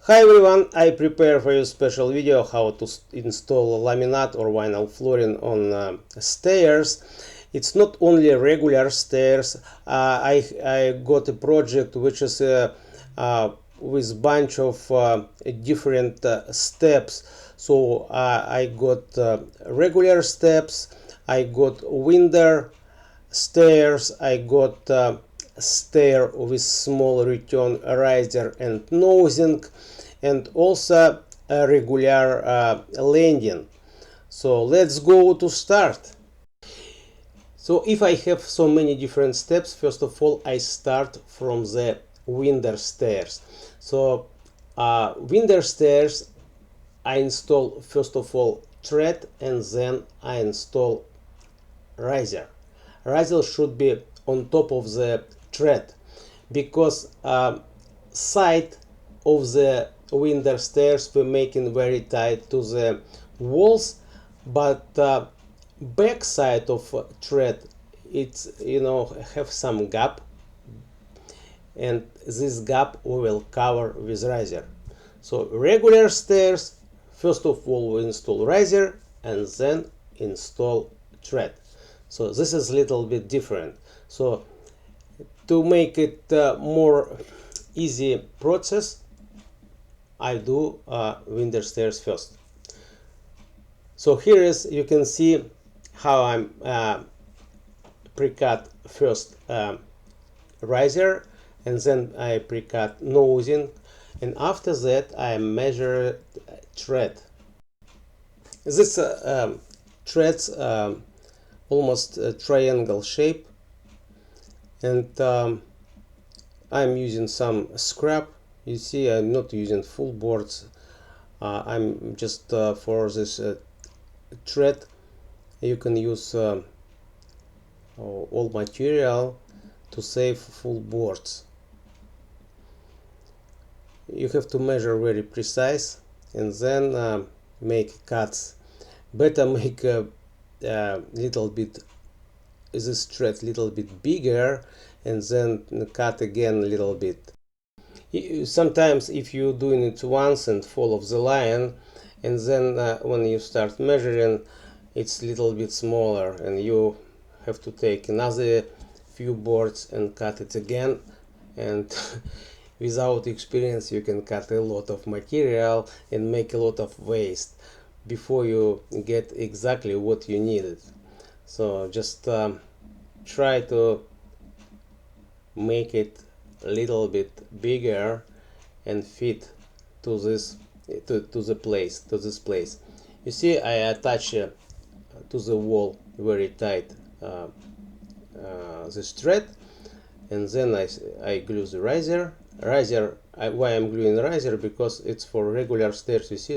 Hi everyone, I prepare for you a special video how to install laminate or vinyl flooring on stairs. It's not only regular stairs. I got a project which is with bunch of different steps. So I got regular steps, I got window stairs, I got stair with small return riser and nosing, and also a regular landing. So let's go to start. So if I have so many different steps, first of all I start from the window stairs. So window stairs I install first of all tread, and then I install riser. Riser should be on top of the tread, because side of the window stairs were making very tight to the walls, but back side of tread, it's have some gap, and this gap we will cover with riser. So regular stairs, first of all we install riser and then install tread. So this is a little bit different. So to make it more easy process, I do window stairs first. So here is, you can see how I'm pre-cut first riser, and then I pre-cut nosing, and after that I measure tread. This treads almost a triangle shape, and I'm using some scrap. You see, I'm not using full boards. I'm just for this tread you can use all material to save full boards. You have to measure very precise, and then make cuts. Better make a little bit this thread little bit bigger, and then cut again a little bit. Sometimes if you're doing it once and follow the line, and then when you start measuring it's a little bit smaller, and you have to take another few boards and cut it again, and without experience you can cut a lot of material and make a lot of waste before you get exactly what you needed. So just try to make it a little bit bigger and fit to this to this place. You see, I attach to the wall very tight this thread, and then I glue the riser. Why I'm gluing riser? Because it's for regular stairs. You see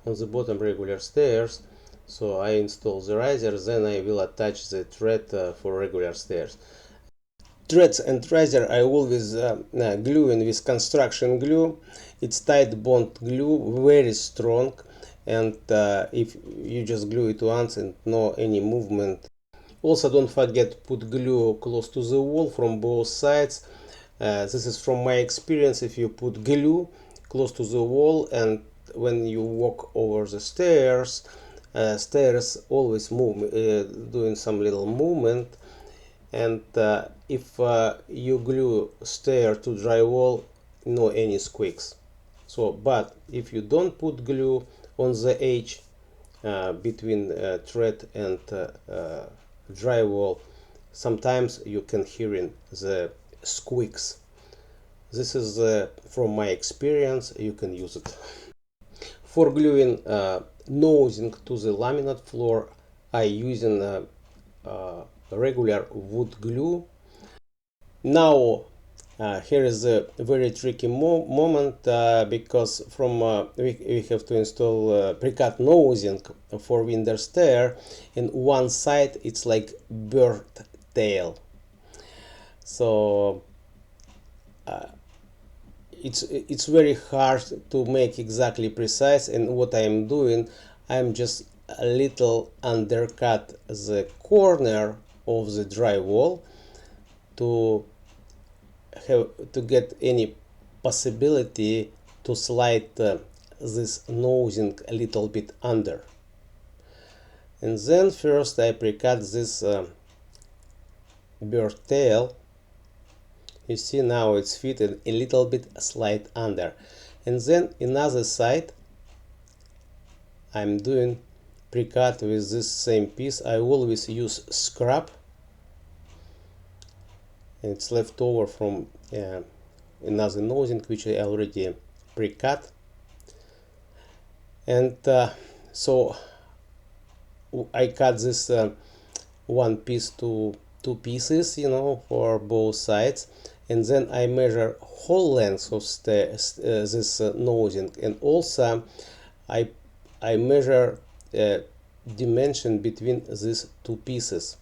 on the bottom regular stairs. So I install the riser, then I will attach the thread for regular stairs. Threads and riser I always gluing with construction glue. It's tight bond glue, very strong, and if you just glue it once and no any movement. Also don't forget put glue close to the wall from both sides. This is from my experience. If you put glue close to the wall, and when you walk over the stairs, stairs always move, doing some little movement, and if you glue stair to drywall, no any squeaks. So but if you don't put glue on the edge between thread and drywall, sometimes you can hearing the squeaks. This is from my experience. You can use it for gluing nosing to the laminate floor. I using regular wood glue. Now here is a very tricky moment because from we have to install pre-cut nosing for window stair, and one side it's like bird tail. So it's very hard to make exactly precise, and what I am doing, I'm just a little undercut the corner of the drywall to get any possibility to to slide this nosing a little bit under. And then first I pre-cut this bird tail. You see now it's fitted a little bit slide under. And then another side I'm doing pre-cut with this same piece. I always use scrap. It's left over from another nosing which I already pre-cut. And so I cut this one piece to two pieces, you know, for both sides, and then I measure whole length of this nosing, and also I measure dimension between these two pieces.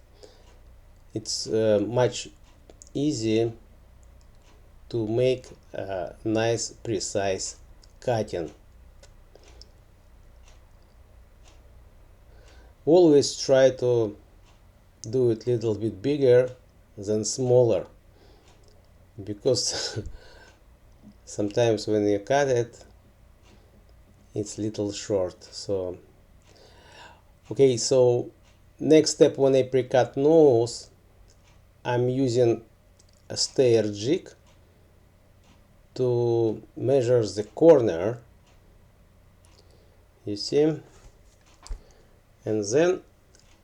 It's much easier to make a nice precise cutting. Always try to do it a little bit bigger than smaller, because sometimes when you cut it, it's little short. So okay, so next step, when I pre-cut nose, I'm using a stair jig to measure the corner, you see, and then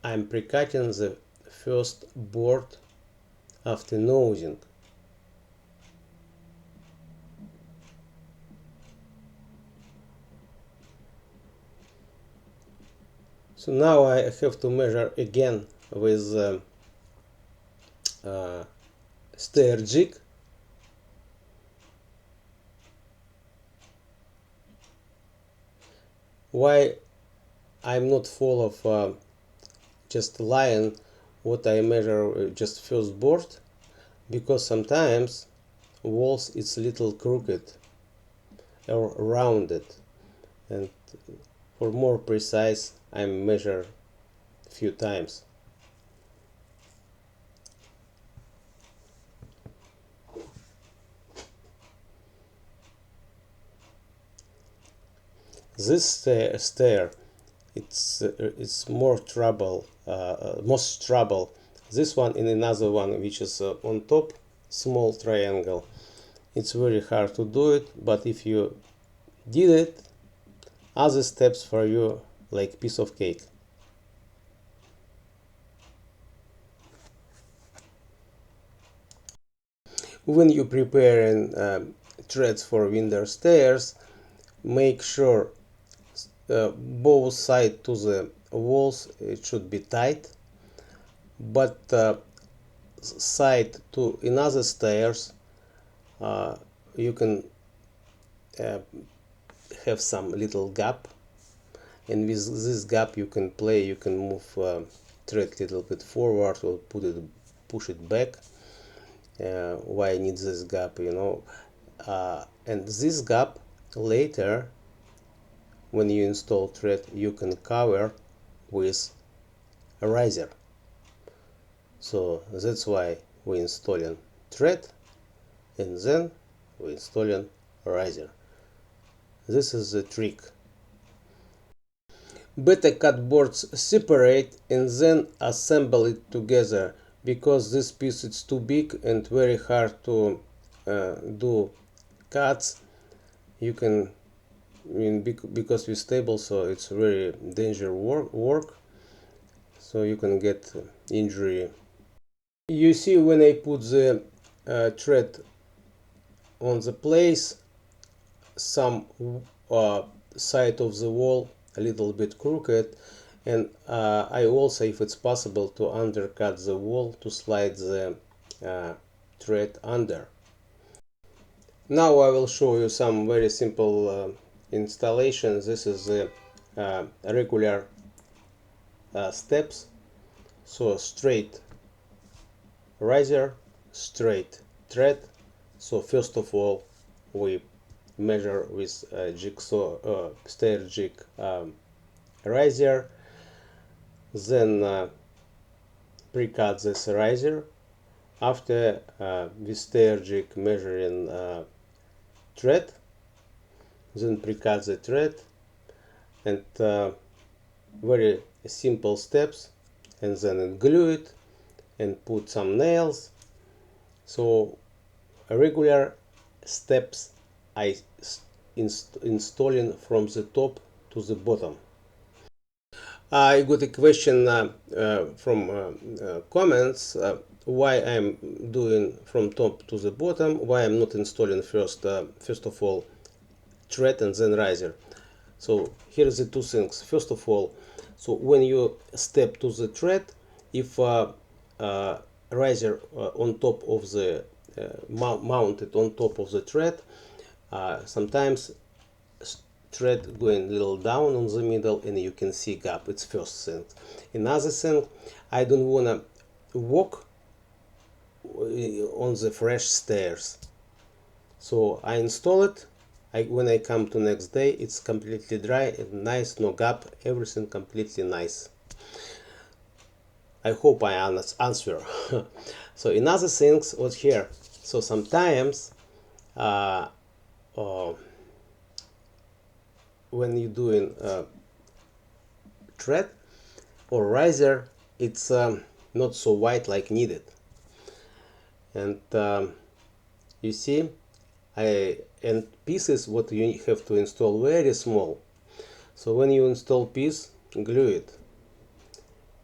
I'm pre-cutting the first board after nosing. So now I have to measure again with stair jig. Why I'm not full of just line what I measure just first board? Because sometimes walls it's little crooked or rounded, and for more precise I measure a few times. This stair, it's more trouble, most trouble. This one and another one which is on top, small triangle. It's very hard to do it, but if you did it, other steps for you like piece of cake. When you preparing threads for window stairs, make sure both sides to the walls it should be tight, but side to another stairs you can have some little gap, and with this gap you can play, you can move thread a little bit forward or push it back. Why I need this gap, you know, and this gap later when you install thread you can cover with a riser. So that's why we installing thread and then we installing a riser. This is the trick. Better cut boards separate and then assemble it together, because this piece is too big and very hard to do cuts. You can, because we stable, so it's very dangerous work, so you can get injury. You see, when I put the thread on the place, some side of the wall a little bit crooked, and I also, if it's possible, to undercut the wall to slide the thread under. Now I will show you some very simple installations. This is the regular steps. So straight riser, straight thread. So first of all we measure with jigsaw stair jig riser, then pre-cut this riser. After with stair jig measuring thread, then pre-cut the thread, and very simple steps, and then glue it and put some nails. So regular steps I installing from the top to the bottom. I got a question from comments why I'm doing from top to the bottom, why I'm not installing first of all thread and then riser. So here's the two things. First of all, so when you step to the thread, if riser on top of the mounted on top of the thread, sometimes thread going a little down on the middle and you can see gap. It's first thing. Another thing, I don't wanna walk on the fresh stairs, so I install it. When I come to next day, it's completely dry and nice, no gap, everything completely nice. I hope I answer. So another things was here. So sometimes when you're doing thread or riser, it's not so wide like needed, and you see, and pieces what you have to install very small. So when you install piece, glue it,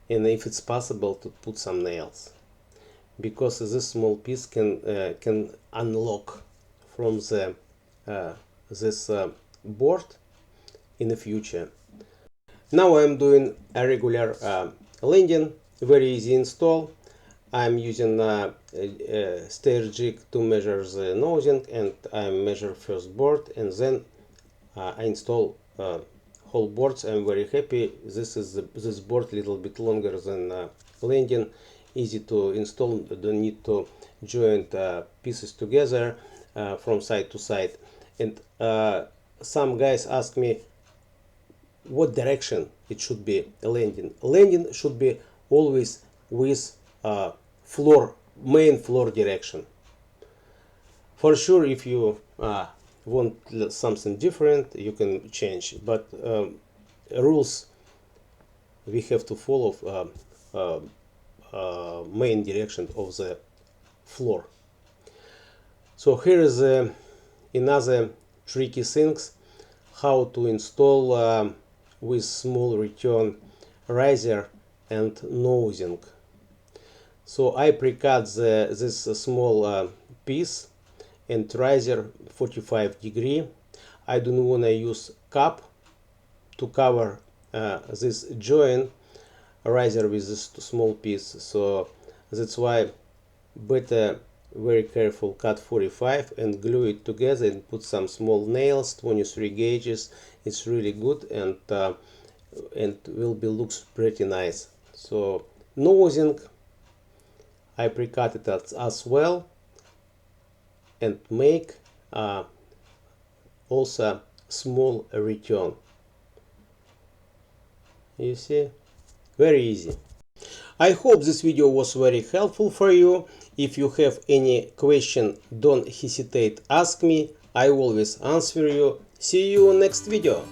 and if it's possible to put some nails, because this small piece can unlock from the this board in the future. Now I'm doing a regular landing, very easy install. I'm using a stair jig to measure the nosing, and I measure first board, and then I install whole boards. I'm very happy. This board little bit longer than landing, easy to install. Don't need to join pieces together from side to side. And some guys ask me what direction it should be landing. Landing should be always with main floor direction. For sure, if you want something different, you can change, but rules we have to follow main direction of the floor. So here is another tricky things how to install with small return riser and nosing. So I pre-cut this small piece and riser 45 degree. I don't want to use cap to cover this joint riser with this small piece, so that's why better very careful cut 45 and glue it together and put some small nails, 23 gauges. It's really good, and will be looks pretty nice. So nosing I pre-cut it as well, and make also small return. You see, very easy. I hope this video was very helpful for you. If you have any question, don't hesitate, ask me. I always answer you. See you next video.